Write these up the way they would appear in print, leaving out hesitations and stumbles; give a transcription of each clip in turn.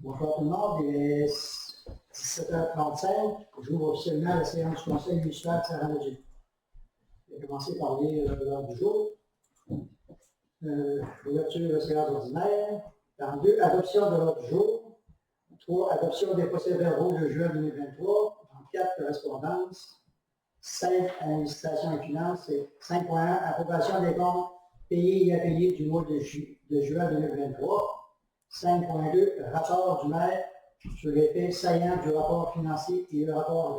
Bonjour tout le monde, il est 17h35. J'ouvre officiellement la séance du Conseil municipal de Saint-Roger. Je vais commencer par lire l'ordre du jour. Ouverture de la séance ordinaire. 42, adoption de l'ordre du jour. 3, adoption des procès-verbaux de juin 2023. 4, correspondance. 5, administration et finances. Et 5.1, approbation des comptes payés et impayés du mois de juin 2023. 5.2, rapport du maire sur les faits saillants du rapport financier et le rapport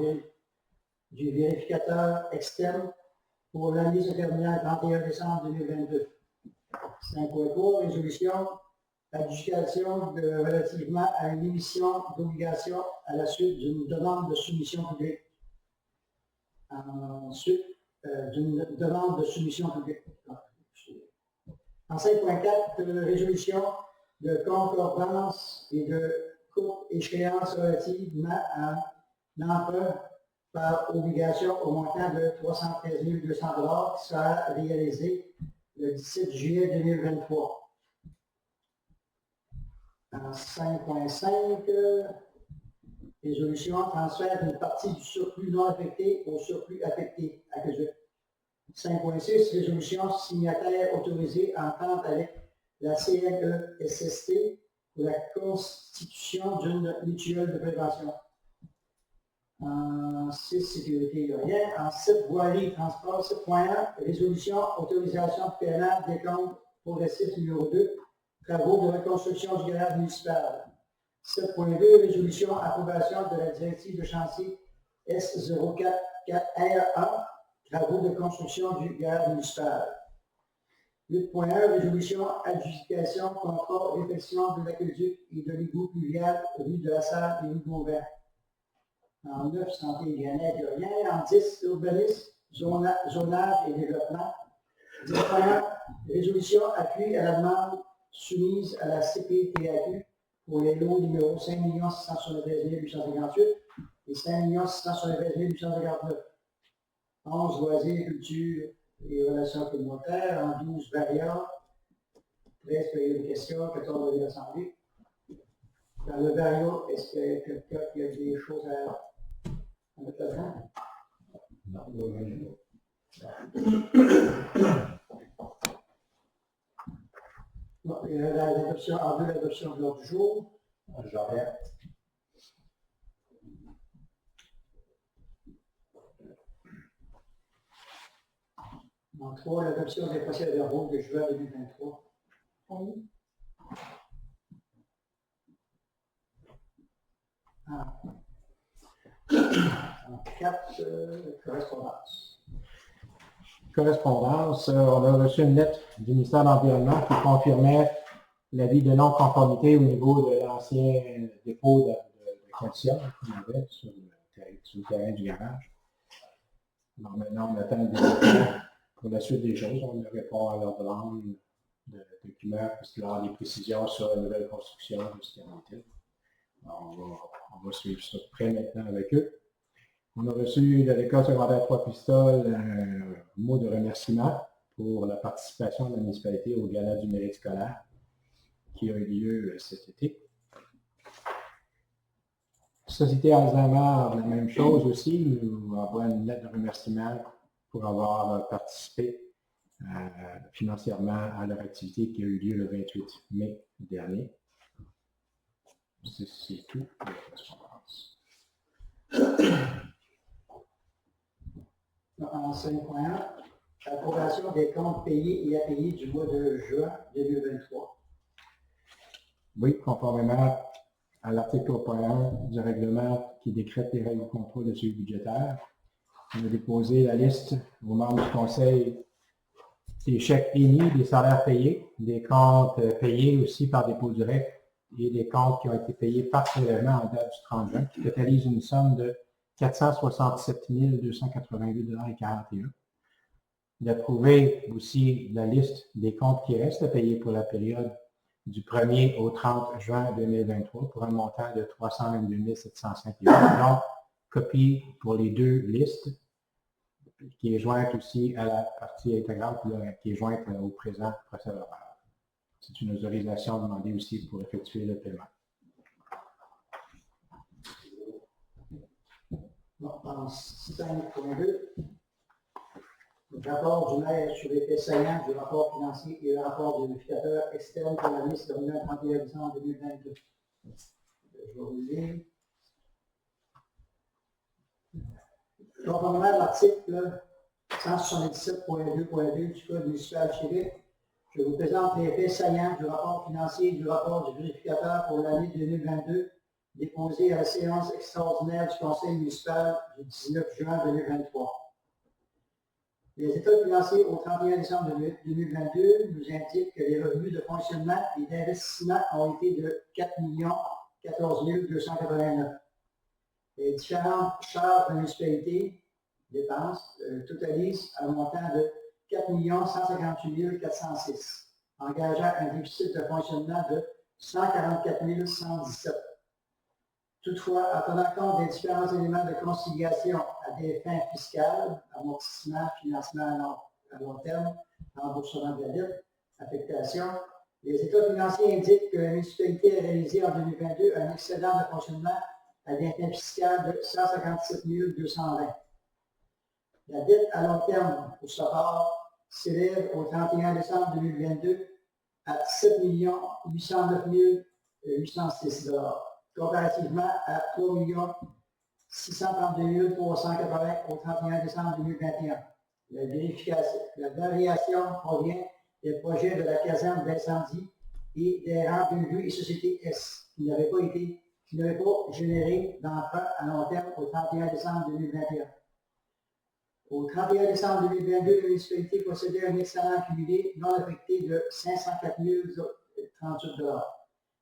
du vérificateur externe pour l'année se terminant le 31 décembre 2022. 5.3, résolution, adjudication relativement à une émission d'obligation à la suite d'une demande de soumission publique. Ensuite, d'une demande de soumission publique. En 5.4, résolution de concordance et de courte échéance relativement à l'emprunt par obligation au montant de 313 200 $ qui sera réalisé le 17 juillet 2023. En 5.5, résolution, transfert d'une partie du surplus non affecté au surplus affecté. 5.6, résolution, signataire autorisé en entente avec la CNESST pour la constitution d'une mutuelle de prévention. En 6, sécurité, il n'y a rien. En 7, voirie et transport, 7.1, résolution, autorisation de paiement des comptes progressifs numéro 2, travaux de reconstruction du garage municipal. 7.2, résolution, approbation de la directive de chantier S044RA, travaux de construction du garage municipal. 8.1, résolution, adjudication, contrat, réfection de l'aqueduc et de l'égout pluvial, rue de la Salle et rue de Beauvais. En 9, santé et bien-être, il n'y a rien. En 10, urbanisme, zonage et développement. 10.1, résolution, appui à la demande soumise à la CPTAQ pour les lots numéro 5 673 858 et 5 673 859. 11, loisirs, culture et relations communautaires. En 12, variables. 13, période de questions. 14, de l'Assemblée. Dans le variable, est-ce qu'il y a quelqu'un qui a des choses à mettre là-dedans? Non. Bon, l'adoption, en deux, l'adoption de l'ordre du jour. J'arrête. En 3, l'adoption des procès-verbaux de juin 2023. Oui. En 4, correspondance. Correspondance, on a reçu une lettre du ministère de l'Environnement qui confirmait l'avis de non-conformité au niveau de l'ancien dépôt de calcium qu'on avait sur le terrain du garage. Alors maintenant, on attend le développement pour la suite des choses. On répond à leur demande de documents puisqu'il y aura des précisions sur la nouvelle construction de ce terrain. On va suivre ça de près maintenant avec eux. On a reçu de l'école secondaire Trois-Pistoles un mot de remerciement pour la participation de la municipalité au gala du mérite scolaire qui a eu lieu cet été. Société Alzheimer, la même chose aussi, nous envoie une lettre de remerciement pour avoir participé financièrement à leur activité qui a eu lieu le 28 mai dernier. C'est tout pour la correspondance. En 5.1, approbation des comptes payés et impayés du mois de juin 2023. Oui, conformément à l'article 3.1 du règlement qui décrète les règles de contrôle de suivi budgétaire, on a déposé la liste aux membres du conseil des chèques émis, des salaires payés, des comptes payés aussi par dépôt direct et des comptes qui ont été payés par prélèvement en date du 30 juin, qui totalisent une somme de 467 288,41 $. D'approuver aussi la liste des comptes qui restent à payer pour la période du 1er au 30 juin 2023 pour un montant de 322 705 $. Donc, copie pour les deux listes qui est jointe aussi à la partie intégrante qui est jointe au présent procès verbal. C'est une autorisation demandée aussi pour effectuer le paiement. En 5.2, le rapport du maire sur les faits saillants du rapport financier et le rapport du vérificateur externe pour l'année se terminant le 31 décembre 2022. Je vais vous le lire. Conformément à l'article 177.2.2 du Code municipal du Québec, je vous présente les faits saillants du rapport financier et du rapport du vérificateur pour l'année 2022, déposé à la séance extraordinaire du Conseil municipal du 19 juin 2023. Les états financiers au 31 décembre 2022 nous indiquent que les revenus de fonctionnement et d'investissement ont été de 4 14 289. Les différentes charges de municipalité, dépenses, totalisent un montant de 4 158 406, engageant un déficit de fonctionnement de 144 117. Toutefois, en tenant compte des différents éléments de conciliation à des fins fiscales, amortissement, financement à long terme, remboursement de la dette, affectation, les états financiers indiquent que la municipalité a réalisé en 2022 un excédent de fonctionnement à des fins fiscales de 157 220. La dette à long terme, pour sa part, s'élève au 31 décembre 2022 à 7 809 806 $, comparativement à 3 632 380 au 31 décembre 2021. La variation provient des projets de la caserne d'incendie et des rentes de vue et société S, qui n'avaient pas généré d'emprunt à long terme au 31 décembre 2021. Au 31 décembre 2022, la municipalité possédait un excédent accumulé non affecté de 504 038 $,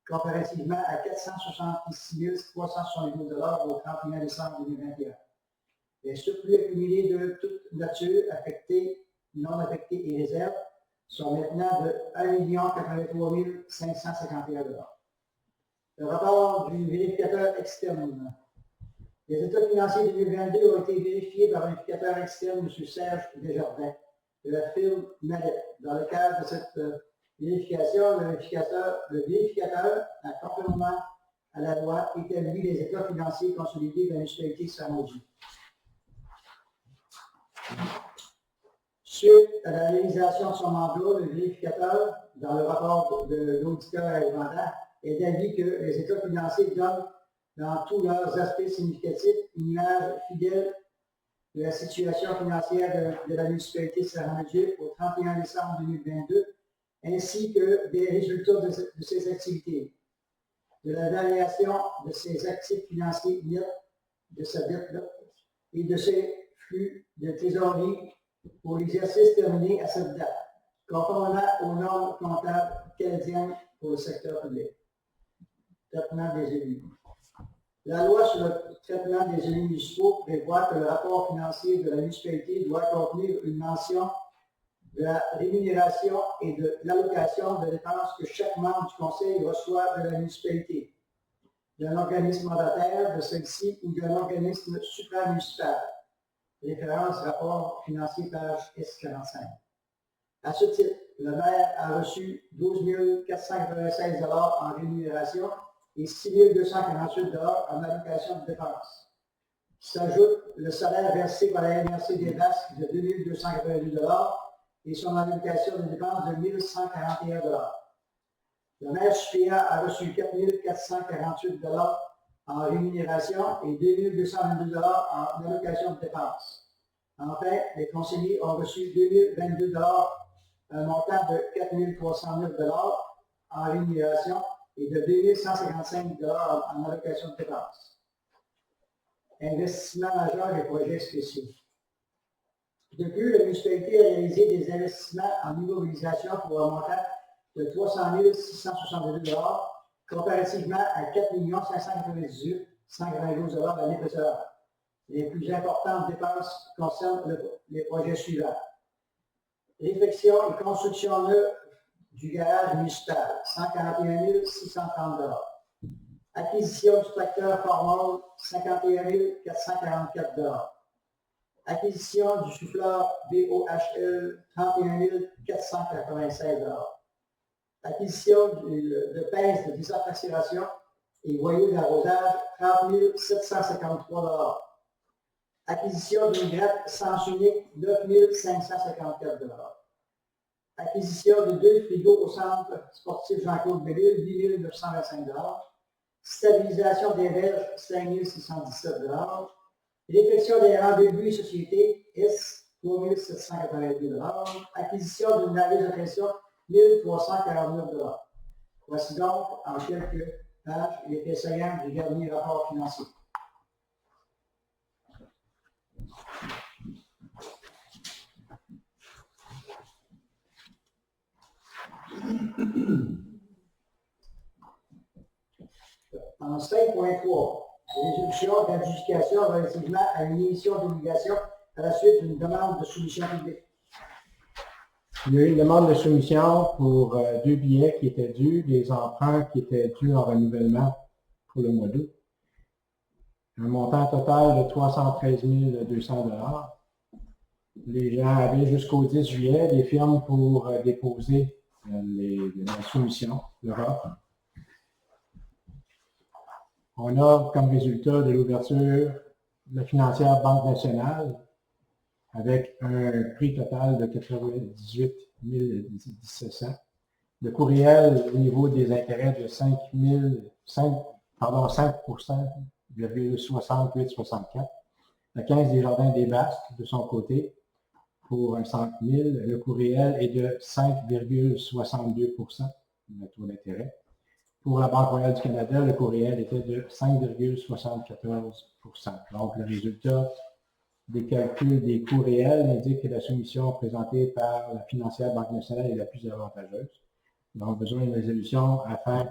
comparativement à 466 372 $ au 31 décembre 2021. Les surplus accumulés de toute nature, affectés, non affectés et réserves, sont maintenant de 1 83 551 $. Le rapport du vérificateur externe. Les états financiers 2022 ont été vérifiés par un vérificateur externe, M. Serge Desjardins, de la firme Mallet. Dans le cadre de cette vérification, le vérificateur, en conformément à la loi, établit les états financiers consolidés de la municipalité de Saint-Maudit. Suite à la réalisation de son mandat, le vérificateur, dans le rapport de l'auditeur indépendant, est d'avis que les états financiers donnent, dans tous leurs aspects significatifs, une image fidèle de la situation financière de la municipalité de Saint-Romuald au 31 décembre 2022, ainsi que des résultats de ses activités, de la variation de ses actifs financiers nets, de sa dette et de ses flux de trésorerie pour l'exercice terminé à cette date, conformément aux normes comptables canadiennes pour le secteur public. Traitement des élus. La loi sur le traitement des élus municipaux prévoit que le rapport financier de la municipalité doit contenir une mention de la rémunération et de l'allocation de dépenses que chaque membre du conseil reçoit de la municipalité, d'un organisme mandataire, de celle-ci ou d'un organisme supramunicipal. Référence rapport financier page S45. À ce titre, le maire a reçu 12 496 $ en rémunération et 6 248 $ en allocation de dépenses. S'ajoute le salaire versé par la MRC des Basques de 2 282 $ et son allocation de dépenses de 1 141 $. Le maire suppléant a reçu 4 448 $ en rémunération et 2 222 $ en allocation de dépenses. Enfin, les conseillers ont reçu 2 022 $, un montant de 4 309 $ en rémunération et de 2 155 $ en allocation de dépenses. Investissement majeur et projets spéciaux. De plus, la municipalité a réalisé des investissements en immobilisation pour un montant de 300 662 $, comparativement à 4 598 192 $ l'année précédente. Les plus importantes dépenses concernent les projets suivants. Réfection et construction neuve du garage municipal, 141 630 $. Acquisition du tracteur Formol, 51 444 $. Acquisition du souffleur BOHL, 31 496 $. Acquisition de pinces de désinfection et voyous d'arrosage, 30 753 $. Acquisition d'une grappe sens unique, 9 554 $. Acquisition de 2 frigos au centre sportif Jean-Claude Bellule, 8 925 $. Stabilisation des verges, 5 617 $. Réfection des rendez-vous et sociétés, S, 3 782 $. Acquisition d'une navire de pression, 1 349 $. Voici donc, en quelques pages, les faits saillants du dernier rapport financier. En 5.3, résolution d'adjudication relativement à une émission d'obligation à la suite d'une demande de soumission publique. Il y a eu une demande de soumission pour 2 billets qui étaient dus, des emprunts qui étaient dus en renouvellement pour le mois d'août. Un montant total de 313 200 $. Les gens avaient jusqu'au 10 juillet des firmes pour déposer la soumission, l'Europe. On a comme résultat de l'ouverture la financière Banque nationale avec un prix total de 98 700. Le courriel au niveau des intérêts de 5,6864. La Caisse des Jardins des Basques, de son côté, pour un 5 000. Le courriel est de 5,62% de taux d'intérêt. Pour la Banque royale du Canada, le courriel était de 5,74%. Donc, le résultat des calculs des coûts réels indique que la soumission présentée par la financière Banque nationale est la plus avantageuse. Nous avons besoin d'une résolution afin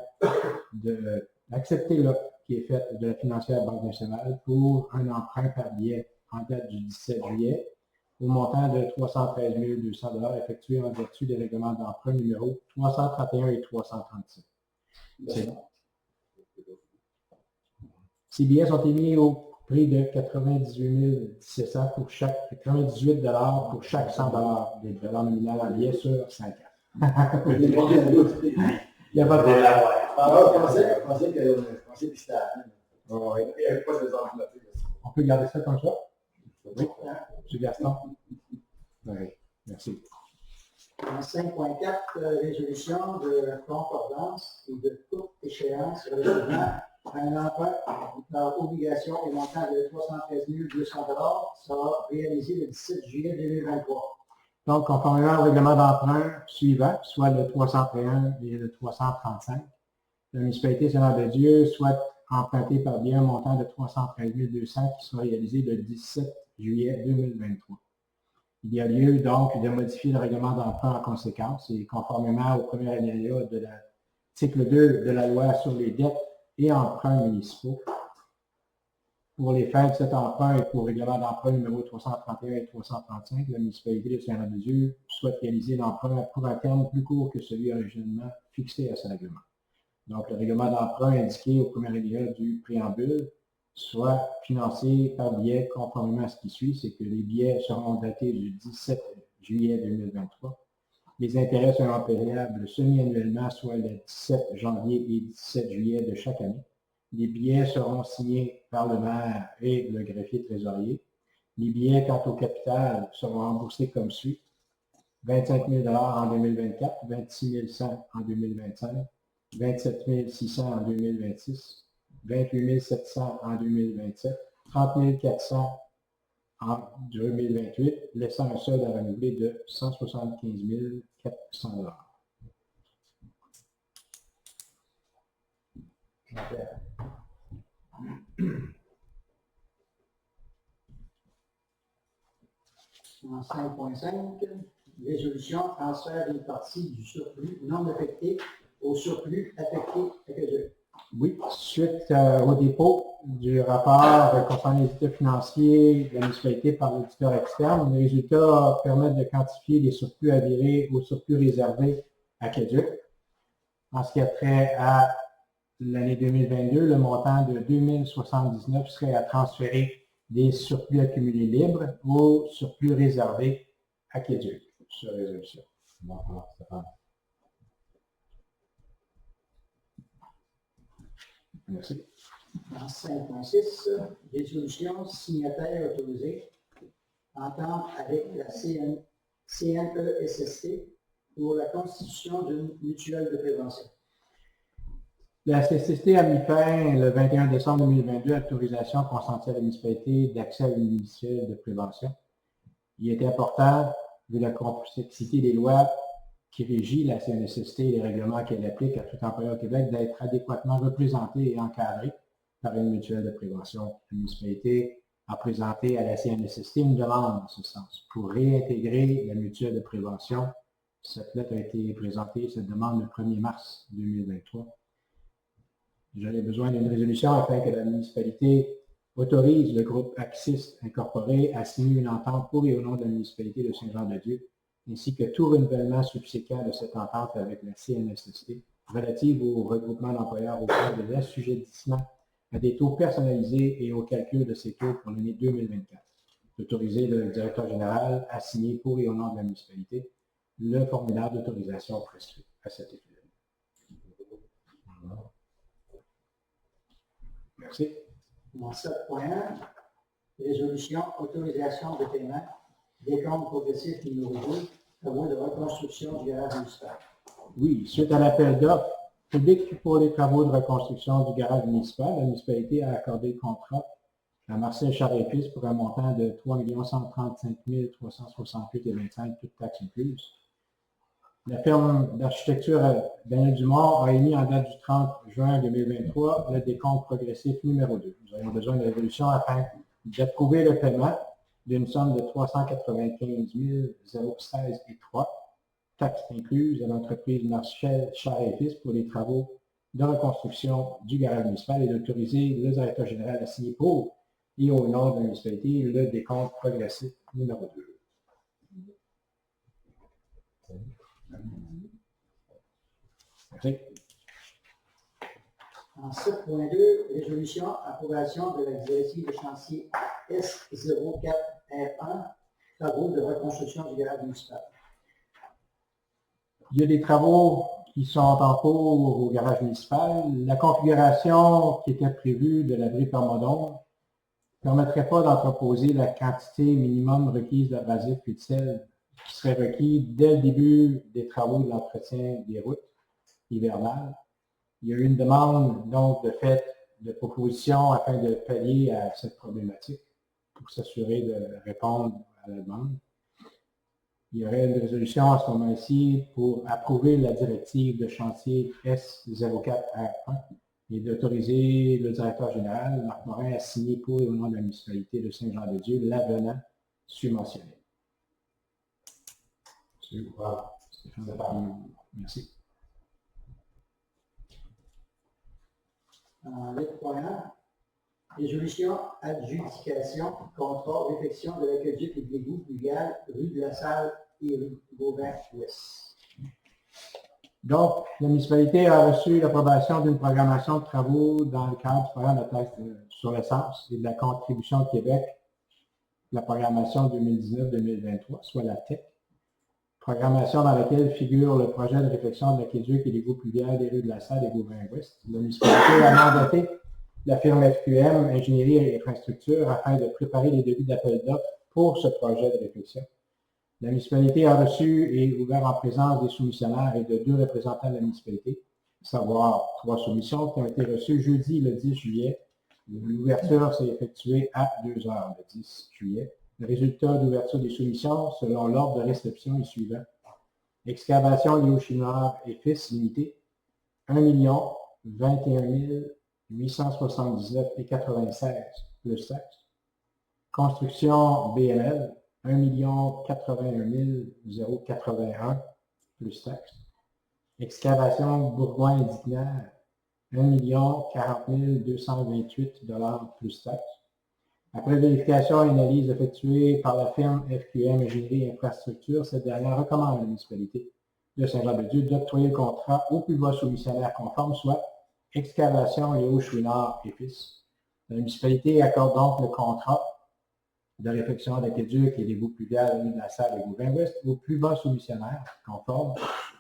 d'accepter l'offre qui est faite de la financière Banque nationale pour un emprunt par billet en date du 17 juillet au montant de 313 200 $ effectué en vertu des règlements d'emprunt numéro 331 et 337. Ces billets sont émis au prix de 98 700 pour chaque 98 $ pour chaque 100 $ des dollars nominaux en billets sur 5 ans. Il n'y a pas de problème. Je pensais que c'était à Oui. il n'y avait pas de enveloppes. On peut garder ça comme ça? Oui. M. Gaston? Oui. Merci. En 5.4, résolution de concordance et de courte échéance relativement à un emprunt par obligation et montant de 313 200 $ sera réalisé le 17 juillet 2023. Donc, conformément au règlement d'emprunt suivant, soit le 331 et le 335, la municipalité Saint-Jean-de-Dieu souhaite emprunter par bien un montant de 313 200 qui sera réalisé le 17 juillet 2023. Il y a lieu donc de modifier le règlement d'emprunt en conséquence et conformément au premier alinéa de l'article 2 de la loi sur les dettes et emprunts municipaux. Pour les fins de cet emprunt et pour le règlement d'emprunt numéro 331 et 335, la municipalité de Saint-Jean-de-Dieu souhaite réaliser l'emprunt pour un terme plus court que celui originellement fixé à ce règlement. Donc, le règlement d'emprunt indiqué au premier alinéa du préambule soit financé par billet conformément à ce qui suit, c'est que les billets seront datés du 17 juillet 2023. Les intérêts seront payables semi-annuellement, soit le 17 janvier et 17 juillet de chaque année. Les billets seront signés par le maire et le greffier trésorier. Les billets, quant au capital, seront remboursés comme suit. 25 000 $ en 2024, 26 100 en 2025, 27 600 en 2026, 28 700 en 2027, 30 400 en 2028, laissant un solde à renouveler de 175 400 $. En 5.5, résolution transfert d'une partie du surplus non affecté au surplus affecté à Québec. Oui, suite au dépôt du rapport concernant les états financiers de la municipalité par l'auditeur externe, les résultats permettent de quantifier les surplus avérés aux surplus réservés à Québec. En ce qui a trait à l'année 2022, le montant de 2079 serait à transférer des surplus accumulés libres au surplus réservé à Québec sur résolution. Merci. En 5.6, résolution signataire autorisée, entente avec la CNESST pour la constitution d'une mutuelle de prévention. La CCST a mis fin le 21 décembre 2022 à l'autorisation consentie à la municipalité d'accès à une mutuelle de prévention. Il est important, vu la complexité des lois qui régit la CNESST et les règlements qu'elle applique à tout employeur au Québec, d'être adéquatement représenté et encadré par une mutuelle de prévention. La municipalité a présenté à la CNESST une demande en ce sens pour réintégrer la mutuelle de prévention. Cette lettre a été présentée, cette demande, le 1er mars 2023. J'aurais besoin d'une résolution afin que la municipalité autorise le groupe Axis Incorporé à signer une entente pour et au nom de la municipalité de Saint-Jean-de-Dieu, ainsi que tout renouvellement subséquent de cette entente avec la CNESST relative au regroupement d'employeurs au cours de l'assujettissement à des taux personnalisés et au calcul de ces taux pour l'année 2024. D'autoriser le directeur général à signer pour et au nom de la municipalité le formulaire d'autorisation prescrit à cet effet. Merci. En 7.1, résolution autorisation de paiement, décompte progressif numéro 2, travaux de reconstruction du garage municipal. Oui, suite à l'appel d'offres public pour les travaux de reconstruction du garage municipal, la municipalité a accordé le contrat à Marcel Charest-Fils pour un montant de 3 135 368,25 toutes taxes incluses. La firme d'architecture Daniel Dumont a émis en date du 30 juin 2023 le décompte progressif numéro 2. Nous avons besoin de résolution afin d'approuver le paiement d'une somme de 395 016,3 taxes incluses à l'entreprise Marcel Charest-Fils pour les travaux de reconstruction du garage municipal et d'autoriser le directeur général à signer pour et au nom de la municipalité le décompte progressif numéro 2. Merci. En 7.2, résolution approbation de la directive de chantier S04R1, travaux de reconstruction du garage municipal. Il y a des travaux qui sont en cours au garage municipal. La configuration qui était prévue de l'abri permodon ne permettrait pas d'entreposer la quantité minimum requise d'abrasif et de sel qui serait requis dès le début des travaux de l'entretien des routes hivernales. Il y a eu une demande donc de fait de proposition afin de pallier à cette problématique pour s'assurer de répondre à la demande. Il y aurait une résolution à ce moment-ci pour approuver la directive de chantier S04R1 et d'autoriser le directeur général, Marc Morin, à signer pour et au nom de la municipalité de Saint-Jean-de-Dieu l'avenant subventionné. Voilà. Merci. En 8.1, résolution adjudication contrat réfection de l'aqueduc et de l'égout pluvial rue de la Salle et rue Gauvin-Ouest. Donc, la municipalité a reçu l'approbation d'une programmation de travaux dans le cadre du programme de taxe sur l'essence et de la contribution de Québec, la programmation 2019-2023, soit la TEC. Programmation dans laquelle figure le projet de réfection de l'aqueduc et l'égout pluvial des rues de la Salle et Gauvin-Ouest. La municipalité a mandaté la firme FQM, Ingénierie et Infrastructure, afin de préparer les devis d'appel d'offres pour ce projet de réfection. La municipalité a reçu et ouvert en présence des soumissionnaires et de 2 représentants de la municipalité, à savoir 3 soumissions qui ont été reçues jeudi le 10 juillet. L'ouverture s'est effectuée à 2 heures le 10 juillet. Le résultat d'ouverture des soumissions, selon l'ordre de réception, est suivant. Excavation Léo Chouinard et Fils limité, 1 021 879,96 plus taxes. Construction BNL, 1 081 081 plus taxes. Excavation Bourgoin-Dignaire, 1 040 228 plus taxes. Après vérification et analyse effectuée par la firme FQM Ingénierie et Infrastructure, cette dernière recommande à la municipalité de Saint-Jean-de-Dieu d'octroyer le contrat au plus bas soumissionnaire conforme, soit Excavation Léo Chouinard et Fils. La municipalité accorde donc le contrat de réfection d'aqueduc et d'égout pluvial de la Salle et Gauvin-Ouest au plus bas soumissionnaire conforme,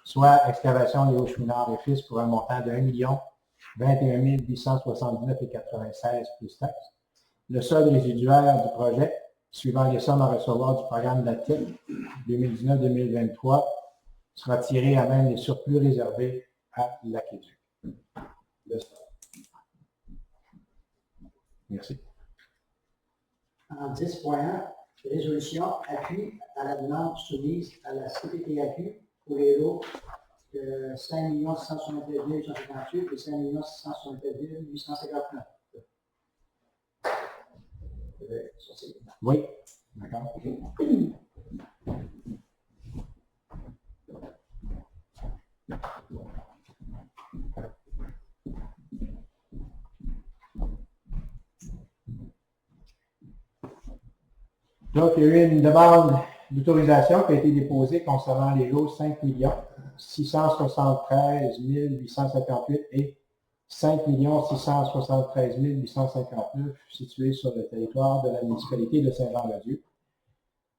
soit Excavation Léo Chouinard et Fils pour un montant de 1 21 879,96 plus taxes. Le solde résiduaire du projet, suivant les sommes à recevoir du programme d'ATIP 2019-2023, sera tiré à même les surplus réservés à l'Aqueduc. Merci. En 10.1, résolution appui à la demande soumise à la CPTAQ pour les lots de 5 672 858 et 5 672 859. Oui, d'accord. Donc, il y a eu une demande d'autorisation qui a été déposée concernant les lots 5 673 858 et 5 673 859 situés sur le territoire de la municipalité de Saint-Jean-de-Dieu.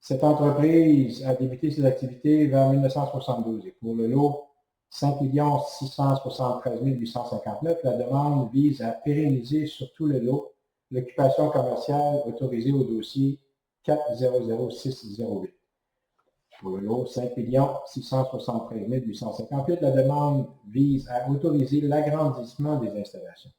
Cette entreprise a débuté ses activités vers 1972 et pour le lot 5 673 859, la demande vise à pérenniser sur tout le lot l'occupation commerciale autorisée au dossier 400608. Pour le lot 5 673 858, la demande vise à autoriser l'agrandissement des installations.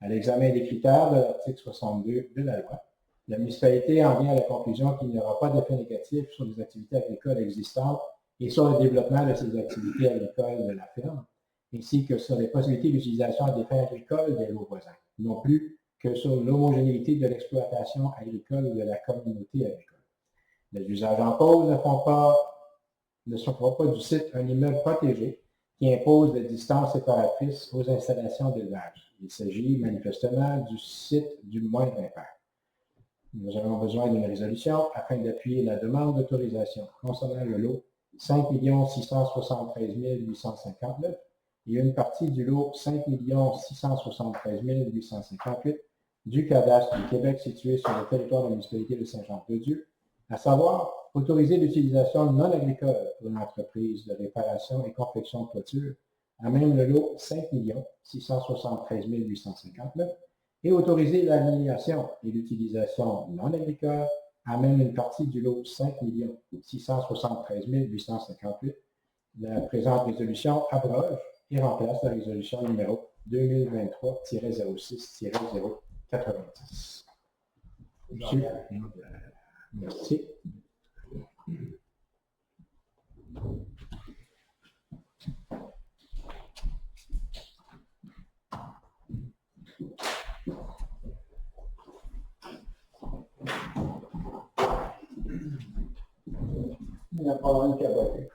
À l'examen des critères de l'article 62 de la loi, la municipalité en vient à la conclusion qu'il n'y aura pas d'effet négatif sur les activités agricoles existantes et sur le développement de ces activités agricoles de la ferme, ainsi que sur les possibilités d'utilisation à des fins agricoles des lots voisins, non plus que sur l'homogénéité de l'exploitation agricole de la communauté agricole. Les usages en cause ne se feront pas du site un immeuble protégé qui impose des distances séparatrices aux installations d'élevage. Il s'agit manifestement du site du moindre impact. Nous avons besoin d'une résolution afin d'appuyer la demande d'autorisation concernant le lot 5 673 859 et une partie du lot 5 673 858 du cadastre du Québec situé sur le territoire de la municipalité de Saint-Jean-de-Dieu, à savoir autoriser l'utilisation non agricole pour une entreprise de réparation et confection de toiture à même le lot 5 673 859 et autoriser l'aliénation et l'utilisation non agricole à même une partie du lot 5 673 858. La présente résolution abroge et remplace la résolution numéro 2023-06-090. Merci. Il n'y a pas un caboté.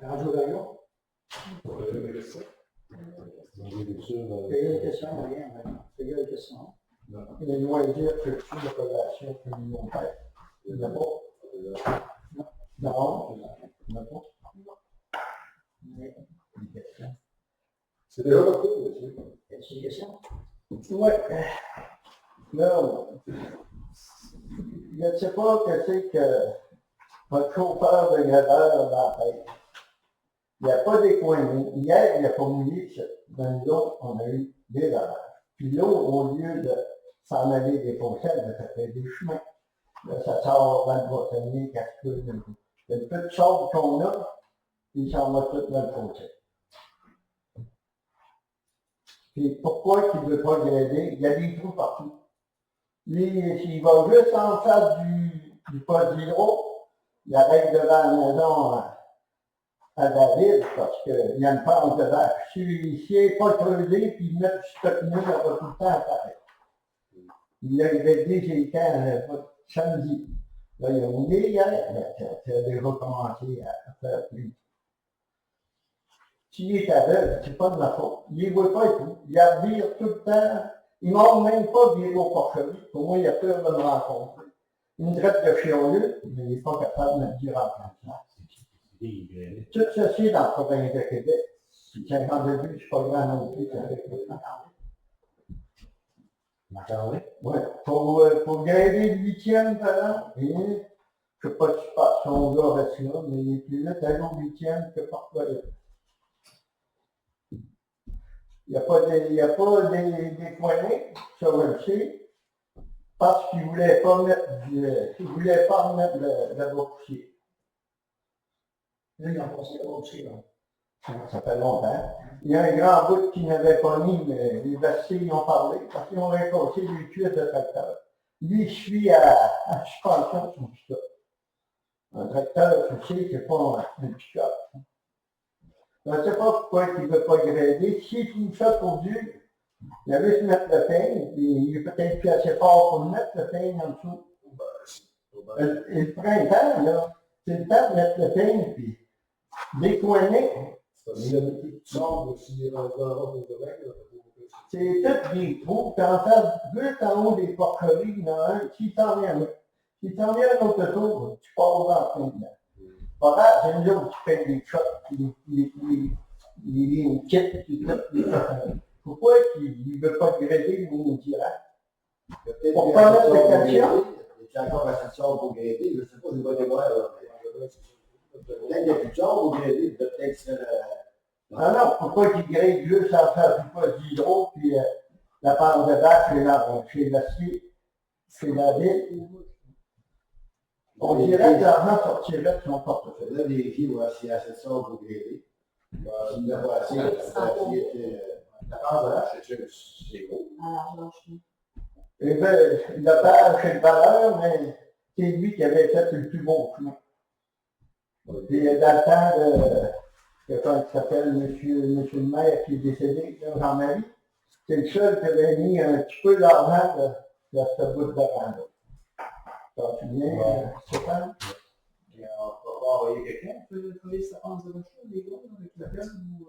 Radio Gaillon? Quelle question, rien, quelle question? Les loisirs culture de relation communautaire. Il n'y a pas? Non. C'est déjà beaucoup, monsieur. Est-ce une question? Oui. Non. Je ne sais pas que c'est que votre chauffeur de gradeur dans la tête. Il n'y a pas d'économie. Hier, il n'y a pas mouillé. Dans l'eau, on a eu des orages. Puis l'eau, au lieu de s'en aller des fourchettes, ça fait des chemins. Là, ça sort dans le bâtonnier, casse-couille. Il y a une petite chose qu'on a, puis il s'en va tout dans le fourchette. Puis pourquoi il ne veut pas grader? Il y a des trous partout. Lui, s'il va juste en face du poste d'hydro, il arrête devant la maison à David parce qu'il y a une pente de vache. S'il n'est pas creusé, puis il met du stock neuf, il va tout le temps apparaître. Il a gradé j'ai le temps samedi. Là, il a mouillé hier, ça a déjà commencé à faire plus. S'il est aveugle, c'est pas de ma faute. Il ne voit pas et tout. Il a vire tout le temps. Il ne mord même pas virer au porcherie. Pour moi, il a peur de me rencontrer. Il me traite de chialeux, mais il n'est pas capable de me dire en plein place. Tout ceci est dans la province de Québec. 52, c'est pas grand non plus, ça fait que Marc-André? Ouais, pour grader le 8e, par exemple, et je sais pas si tu passes son gars avec ça, mais il est plus là, t'as le 8e que parfois. Il n'y a pas des poignées, ça je le sais, parce qu'il ne voulait pas mettre le bas couché. Là, ils ont passé là aussi, là. Ça fait longtemps. Il y a un grand bout qui n'avait pas mis, mais les vestiers y ont parlé, parce qu'ils ont réconcé les cuisses de tracteur. Lui, il suit à suspension de son pick-up. Un tracteur, tu sais, c'est pas un pick-up. Je ne sais pas pourquoi il ne veut pas grader. S'il trouve ça pour dur, il a juste mettre le peigne, puis il est peut-être plus assez fort pour mettre le peigne en dessous. Et le printemps, là, c'est le temps de mettre le peigne, puis décoiner. Il y a plus de sable s'il est dans le rond de oreilles. C'est tout des trous, puis en fait, juste en haut des porcheries, il y en a un, s'il t'en vient un autre tour, tu pars dans le plein dedans. Pas grave, c'est nous autres qui fait des shots, les kits, puis tout. Pourquoi il ne veut pas grader ou direct? Pour pas mettre de calcium? Il y a encore assez de sable pour grader, je ne sais pas, je vais les voir. Peut-être qu'il n'y a plus de sable pour grader, peut-être que Ah non, pourquoi qu'il grade juste en faire du pas d'hydro, puis la part de vache chez l'acier, c'est la ville. On dirait que l'argent sortirait de son portefeuille. il faudrait vérifier voir s'il y a assez de sable pour grader. S'il n'y a pas assez, La phase de l'âge, c'est gros. Et bien, il a pas fait de valeur, mais c'est lui qui avait fait le plus beau chemin. Puis dans le temps de quand il s'appelle monsieur le maire qui est décédé, Jean-Marie, c'est le seul qui avait mis un petit peu d'argent dans ce bout de rang-là. T'en souviens, Stéphane? On va envoyer quelqu'un pour travailler sa phase de recherche, des gars, avec la peine ou...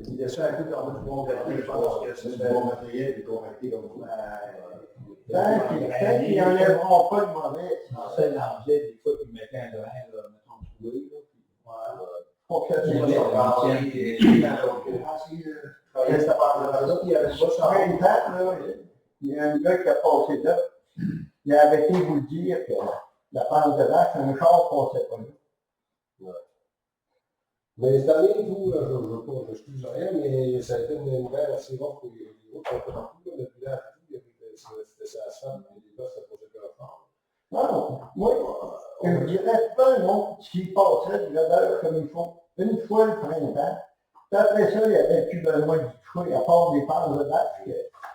Il laisse un peu dans le bon matériel, je pense que c'est c'est du bon matériel, puis compacté comme vous. Tant qu'ils n'enlèveront pas de mauvais, ça l'enlevait des fois, puis il mettait un grain, là, mettons, trouvé, là, puis voilà. pour que ça Il soit met pas. travaillait sa part de recherche, puis il avait pas ça. Après une date, là, il y a un gars qui a passé là, il a arrêté de vous dire que la pente de vache, un char passait pas là. Mais cette année, vous, je ne excuse rien, mais ça a été une hiver assez long pour les autres partout. Le village, c'était ça asphalte, mais les gars, ça posait pas fort. Non, moi, je ne dirais pas non, s'il passerait de l'odeur comme il faut, une fois le printemps, puis après ça, il n'y avait plus besoin du toucher, à part des pentes de vache,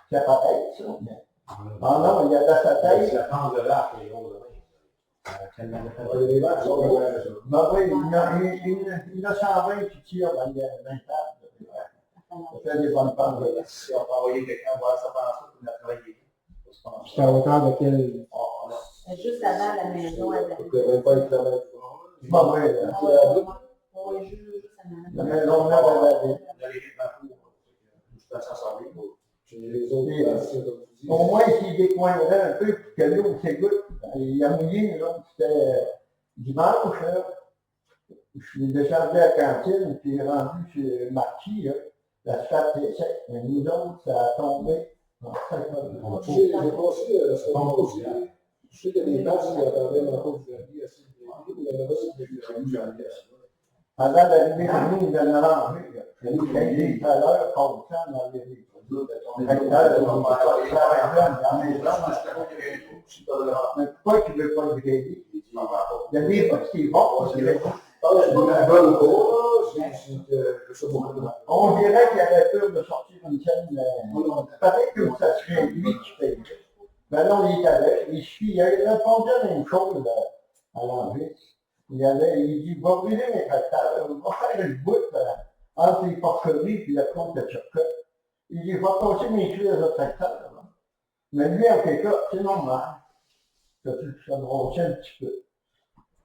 qui apparaissent, ça. Mais... Ah non, il y a de sa tête. La phase de l'âge, les gros, Les vaches sont comme ça. Ben oui, il y en a 120 qui tirent dans les 20 tables. Ça fait des bonnes pentes de vache. Si on peut envoyer quelqu'un voir sa pense pour la travailler. C'est à hauteur de quel... Juste avant la maison, elle Il ne peut même pas être la même fois. Ben oui, oui, juste avant. la maison là, elle avait. On a les partout, je peux s'assembler. Chez les autres places, comme tu dis. Au moins, s'il décoinerait un peu, puis que l'eau s'égoutte, il a mouillé, là, c'était dimanche, là. Je suis descendu à la cantine, puis rendu chez Marquis, là, l'asphalte est sec. Mais nous autres, ça a tombé. Non, ça a tombé. J'ai passé la semaine passée. Je sais qu'il y a des places qui attendaient ma cause de vie assez bien. Il y en a d'autres qui étaient Avant d'arriver à nous, il en a rangé, là. Il y a eu tout à l'heure, comme ça, dans les mais pourquoi tu ne veux pas le grader? Il y a des fois qui est bon, on dirait. On dirait qu'il avait peur de sortir une scène. Peut-être que ça serait lui qui fait. Ben non, il est avec. Il a répondu à la même chose à l'envers. Il dit, va brûler mes tracteurs, va faire le bout entre les porcheries et le compte de Turcotte. Il dit, va passer mes cuirs de tracteur. Mais lui, en quelque cas, c'est normal. Ça brossait un petit peu.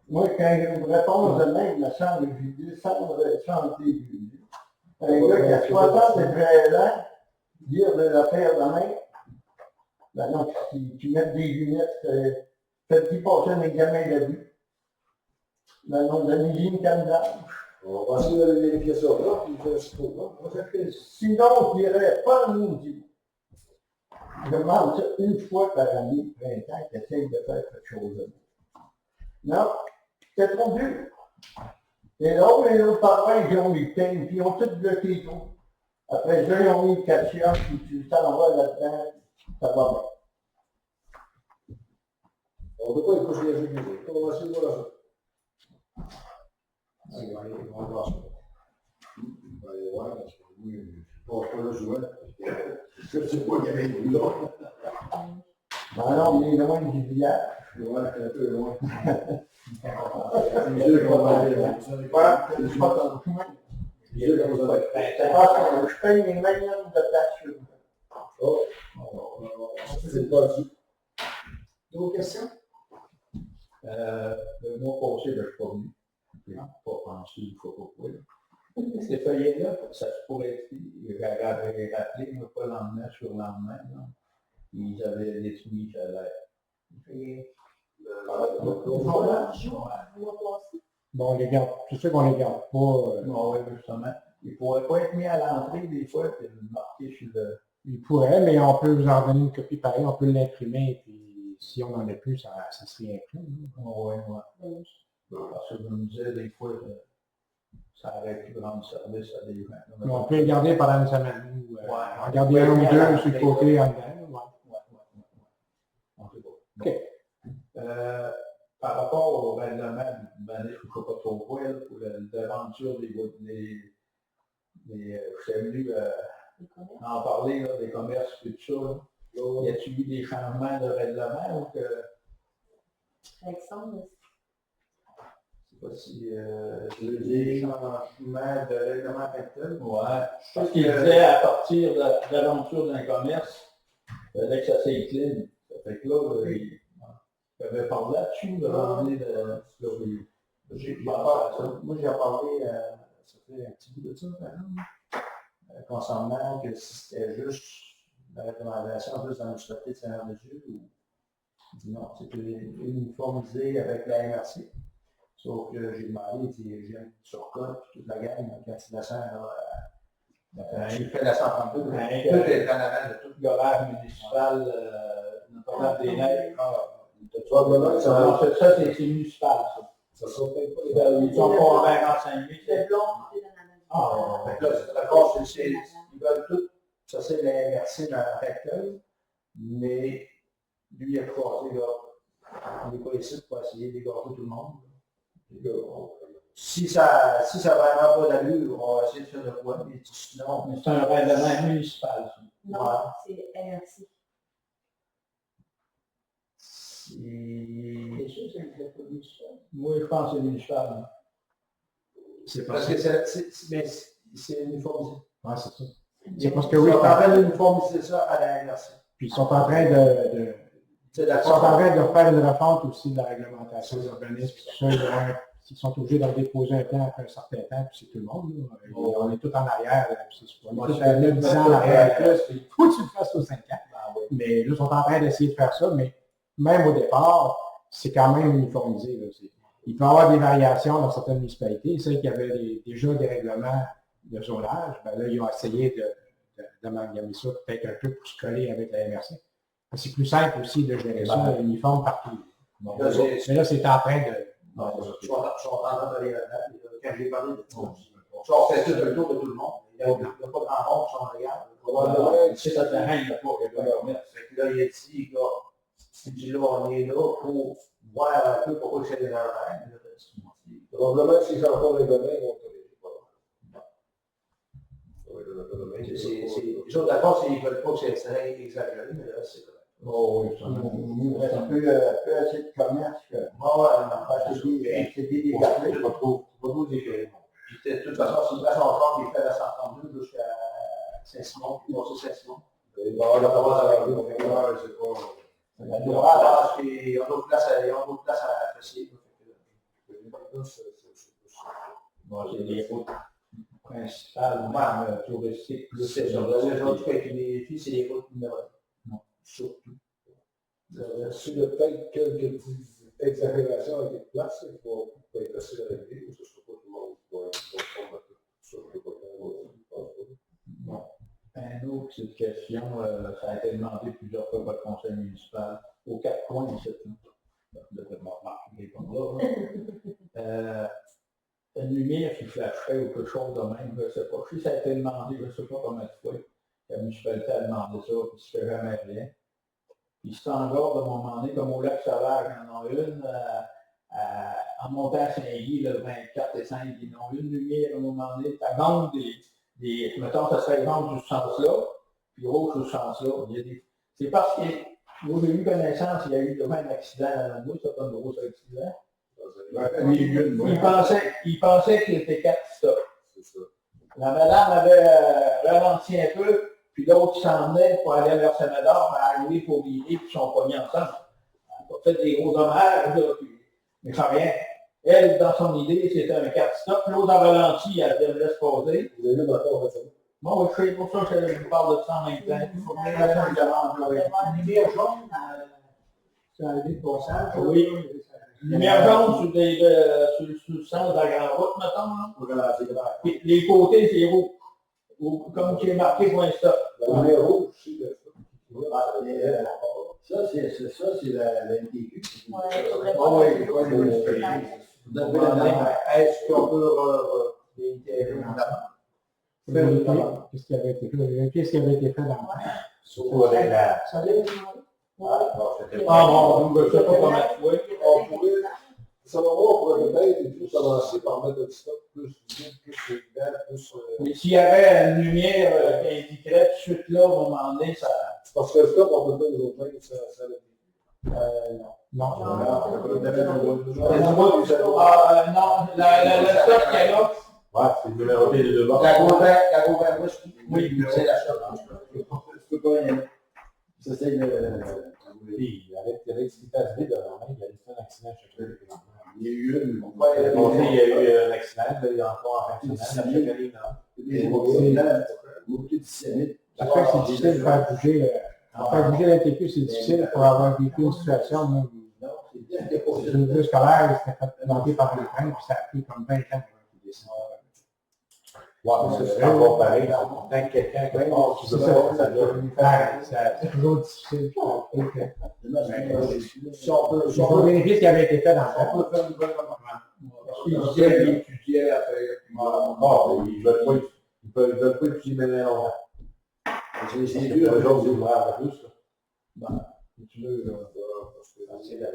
Moi, quand je me réponds de même, il me semble que j'ai dit, sans début. Un gars qui a 73 ans, dire de la faire de même, ben non, tu mets des lunettes, fais-tu passer un examen de vue. Ben non, donnez-lui une canne d'âge. On va essayer de vérifier ça là, puis faire ce qu'il faut là. Sinon, on dirait pas nous dit. je demande ça une fois par année, printemps, qu'ils essayent de faire quelque chose. Non, c'est trop dur. Et là, les autres parois, ils ont eu peine, puis ils ont tout bloqué tout. Après ça, ils ont mis le calcium, puis tu t'envoies là-dedans, ça va bien. On ne peut pas écouter les jeux musées. On va essayer de voir ça. On va voir ça. On va aller voir, parce que oui, je ne pense pas le jouet. Je ne sais pas qu'il y avait une là. Ben non, il est loin du village. Ouais, un peu loin. Ouais, je pense que je paye mes millions de taxes. Oh, c'est pas du. D'autres questions? Le mois passé, je ne suis pas venu. Je n'ai pas pensé une fois pourquoi. Ces feuillets-là, ça se pourrait être, j'avais rappelé, mais pas le lendemain sur le lendemain, là. Ils avaient détruit l'air. Bon, on les garde, c'est sûr qu'on les garde pas. Bon, oui, justement. Ils ne pourraient pas être mis à l'entrée des fois, puis marqué sur le... Ils pourraient, mais on peut vous en donner une copie pareille, on peut l'imprimer, puis si on n'en a plus, ça serait imprimé. Oui, oui. Parce que je me disais, des fois, ça aurait pu rendre service à des gens. Mais on peut les garder pendant une semaine, ou en garder Ouais, un ou ouais, deux ouais, sur le ouais, côté en dedans. On sait pas. Par rapport au règlement du bannis, je ne sais pas trop quoi, pour l'aventure j'étais venu en parler, là, des commerces et tout ça. Là. Y a-t-il eu des changements de règlement ou que... Alexandre, Je ne sais pas si des changements de règlement actuel. Ouais. Je pense qu'il disait à partir de l'aventure d'un commerce, il fallait que ça s'équilibre. Ça fait que là, il avait parlé là-dessus, de ramener de... Moi, j'ai parlé, ça fait un petit bout de ça, par exemple, concernant que si c'était juste la recommandation juste dans le côté de Saint-Jean-de-Dieu, ou non, c'était uniformisé avec la MRC. Sauf que j'ai demandé, j'ai un surcode, puis toute la gang, quand il descend, il fait la 132, tout est en avant de tout. Le horaire municipal, notamment des neiges. Probablement, Ça, c'est municipal, ça. ça sera peut-être pas les Ils sont pas à 25 000. le blond, c'est dans la maison. Ah, fait que là, c'est d'accord, ils veulent tout, ça c'est la MRC dans le recteur, mais lui, il a croisé, là, on n'est pas ici pour essayer d'égarder tout le monde. Si ça n'a vraiment pas d'allure, on va essayer de faire de quoi, mais sinon... Mais c'est un règlement municipal, ça. Non, c'est MRC. C'est sûr que c'est pas municipal. Moi, je pense que c'est municipal. Hein. C'est Parce que c'est uniformisé. Ouais, c'est ça. C'est parce que oui, Ils sont en train d'uniformiser ça à la MRC. puis ils sont en train de C'est ils sont en train de faire une refonte aussi de la réglementation des organismes, puis tout ça, ils sont obligés d'en déposer un temps après un certain temps, puis c'est tout le monde. Là. On est tout en arrière, là, puis c'est on est 9-10 ans en arrière, il faut que tu le fasses aux 5 ans. Mais là, ils sont en train d'essayer de faire ça, mais même au départ, c'est quand même uniformisé. Là. Il peut y avoir des variations dans certaines municipalités. Celles qui avaient déjà des règlements de zonage, ben là, ils ont essayé d'amalgamer ça peut-être un peu pour se coller avec la MRC. C'est plus simple aussi de gérer ça uniforme partout. Bon, Mais là, c'est en train de... Je suis en train d'aller là-dedans. Quand j'ai parlé de tout, on fait tout le tour de tout le monde. Il n'y a pas grand monde qui s'en regarde. Probablement, Si ça t'arrête, il n'y a pas de commerce. Fait que là, il a dit, là, là, on est là pour voir un peu pourquoi c'est des erreurs. probablement, s'ils s'en font les domaines, on peut les Les autres, d'accord, ils ne veulent pas que c'est exagéré, mais là, c'est vrai. Oh, oui, ça. Il reste un peu assez de commerce. C'est délégé. Pas trop différent. Puis de toute façon, si une place en forme, il fait la 132 jusqu'à Saint-Simon, puis c'est Saint-Simon. Il va y avoir la parole à la rue, c'est pas... Il y aura parce qu'il y a d'autres places à apprécier. Bon, c'est des routes principalement touristiques, plus C'est ça. Les autres, avec les filles, c'est les routes numéro 1. Surtout. S'il y a peut-être quelques petites exagérations avec les places, il faut être facile à régler, ou ce ne sera pas tout le monde qui va être conforme à tout. Ça, je ne peux pas faire. Un Une autre petite question, ça a été demandé plusieurs fois par le conseil municipal, aux 4 coins de cette de remarquer comme là. Une lumière qui flasherait ou quelque chose de même, je ne sais pas. Si ça a été demandé, je ne sais pas combien de fois, la municipalité a demandé ça, puis ça ne fait jamais rien. Puis Standard, de mon moment donné, comme au lac Sauvage, ils en ont une. En montant à Saint-Guy, le 24 et 5, ils ont une lumière à un moment donné. Ça monte mettons, ça serait vendre du sens-là, puis rouge du sens-là. C'est parce que moi, j'ai eu connaissance, il y a eu un accident à la nuit, c'est pas un gros accident. Il pensait qu'il était 4 stop. La madame avait ralenti un peu, puis l'autre s'en venait pour aller vers sa madame, elle arrivait pour virer, puis ils sont pognés ensemble. Elle a fait des gros dommages, là, mais sans rien. Elle, dans son idée, c'était un 4 stop, l'autre a ralenti, elle devait me laisser poser. Vous avez vu d'accord avec ça? Bon, oui, c'est pour ça que je vous parle de ça en même temps. Il faut bien la faire une demande, là. La lumière jaune, c'est un dé de passage. Oui. Lumière jaune sur le sens de la grande route, mettons. Là. Puis les côtés, c'est rouge. Comme c'est marqué pour un stop. La lumière rouge, je sais que Ça, c'est la NTQ. Est-ce qu'on peut réitérer Qu'est-ce qui avait été fait? Vérifier ce qui avait été fait dans le temps. surtout avec la... Ça vient de demander. Bon, je ne sais pas comment tu vois. on pourrait, selon moi, on pourrait peut-être plus avancer par mettre un stop plus vide, plus évident, plus... Mais s'il y avait une lumière qui indiquerait tout de suite là, à un moment donné, ça... Parce que le stop, on peut pas les autres mains, ça Non. Non, le stop qu'il y a là, Ouais, c'est le numéro des deux bords. La Gauvin Rouge, oui, c'est la chose. Tu peux pas y aller. Ça, c'est le... avec ce qui passe vite, normalement, il y a eu un accident chaque année. Il y a eu une... Il y a eu un accident, il y a encore un accident. Beaucoup de dissémites. Après, c'est difficile de faire bouger. Faire bouger la TQ, c'est difficile pour avoir vécu une situation. Non, c'est bien qu'il n'y a pas J'ai une bus scolaire, c'était fait planter par le train, puis ça a pris comme 20 ans pour descendre. Ouais, mais c'est encore pareil. Tant que quelqu'un qui passe, C'est ça, c'est toujours difficile. Si on peut... Il faut vérifier ce qui avait été fait dans le temps. On peut faire une bonne remarque. il étudiait à faire. Bon, ils veulent pas étudier maintenant. C'est dur, eux autres, ils ouvrent plus. Tu veux,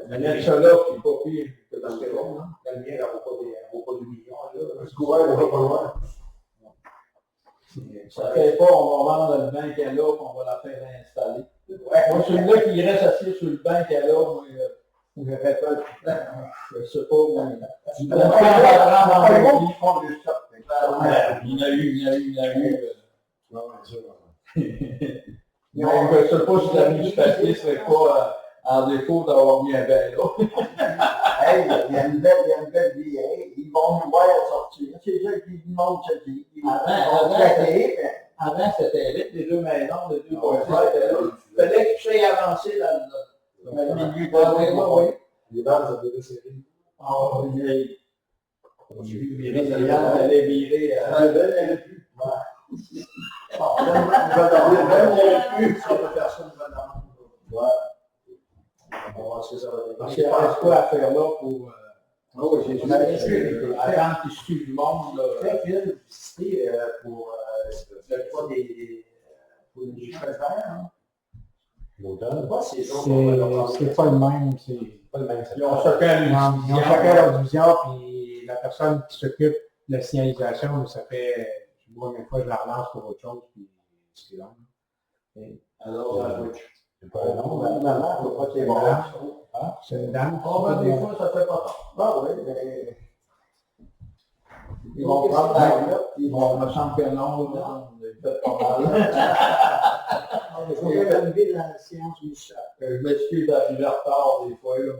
mais il y a ça là qui n'est pas pire que dans ce là. La lumière, elle vaut pas 2 millions. Le courant n'est pas loin. Ça ne fait pas, on va vendre le banc qu'elle a, puis on va la faire installer. Moi, celui-là qui reste assis sur le banc qu'elle a, moi, je répète, je sais pas, mais... Il y en a eu. Je ne sais pas si la municipalité ne serait pas en défaut d'avoir mis un banc là. Hey, il y a une belle vieille, ils vont nous voir sortir. C'est ça qui nous montrent ce qui. Ils vont traiter. Avant, c'était vite, les deux maisons, les deux bois étaient là. Il fallait que tu sois avancé dans le milieu de la maison, oui. Les bandes, ça devait serrer. Ah, oui. J'ai vu virer, ça allait virer. Elle n'est plus. On peut faire ça une bonne amende. Ouais. Parce qu'il reste quoi à faire là pour Oui, c'est attendre qu'il se tue du monde. Très bien visité pour le toit pour les chauffeurs. L'automne. C'est pas le même. Pas le même. Ils ont chacun Ils ont chacun leur division, puis la personne qui s'occupe de la signalisation, ça fait, moi, une fois, je la relance pour autre chose, puis c'est long. Alors, C'est pas un nom, mais Maman, il ne faut pas qu'il y ait bon. C'est une dame. Des fois, ça fait pas Ah oui, mais. Ils vont prendre la note, ils vont me semble que non, là, on est fait pas mal. Il faut bien arriver dans la séance municipale. Je m'excuse d'arriver en retard des fois, là,